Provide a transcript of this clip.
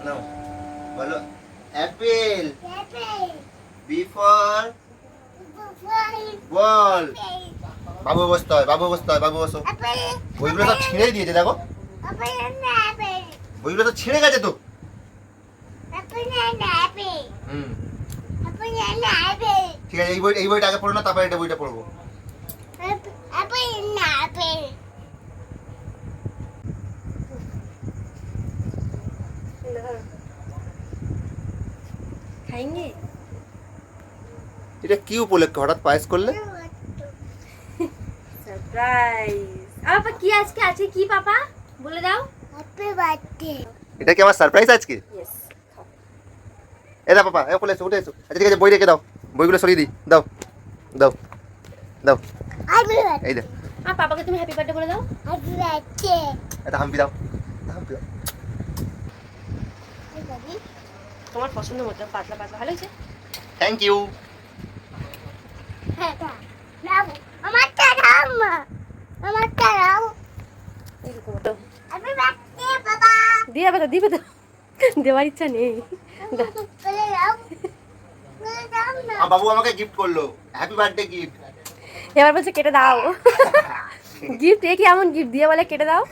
নাও বলো Apple B for ball. বাবু বসতে হয়, বাবু বসতে হয়, বাবু বসো। বইগুলো সব ছিঁড়ে দিয়েছে দেখো, বইগুলো তো ছিঁড়ে গেছে তো। হুম ঠিক আছে, এই বইটা আগে পড়ো না, তারপরে এটা বইটা পড়বো। খাইনি। এটা কি উপলক্ষে হঠাৎ পায়েস করলে? সারপ্রাইজ। আপা কি আজকে আছে কি পাপা বলে দাও। Happy birthday. এটা কি আমার সারপ্রাইজ আজকে? ইয়েস। এ দাও পাপা, এ কোলে এসো, উঠে এসো। আচ্ছা ঠিক আছে, বই রেখে দাও, বইগুলো সরিয়ে দিই। দাও দাও দাও, এই দাও। পাপাকে তুমি হ্যাপি বার্থডে বলে দাও। Happy birthday. এটা হাম্পি দাও, হাম্পি দাও। তোমার পছন্দ মতো পাতলা পাতলা ভালো হয়েছে। Thank you. দিবে তো দিবে তো, দেওয়ার ইচ্ছা নেই। বাবু আমাকে গিফট করলো, হ্যাপি বার্থডে গিফট। এবার বলছে কেটে দাও। গিফট এ কি এমন গিফট দিয়ে বলে কেটে দাও।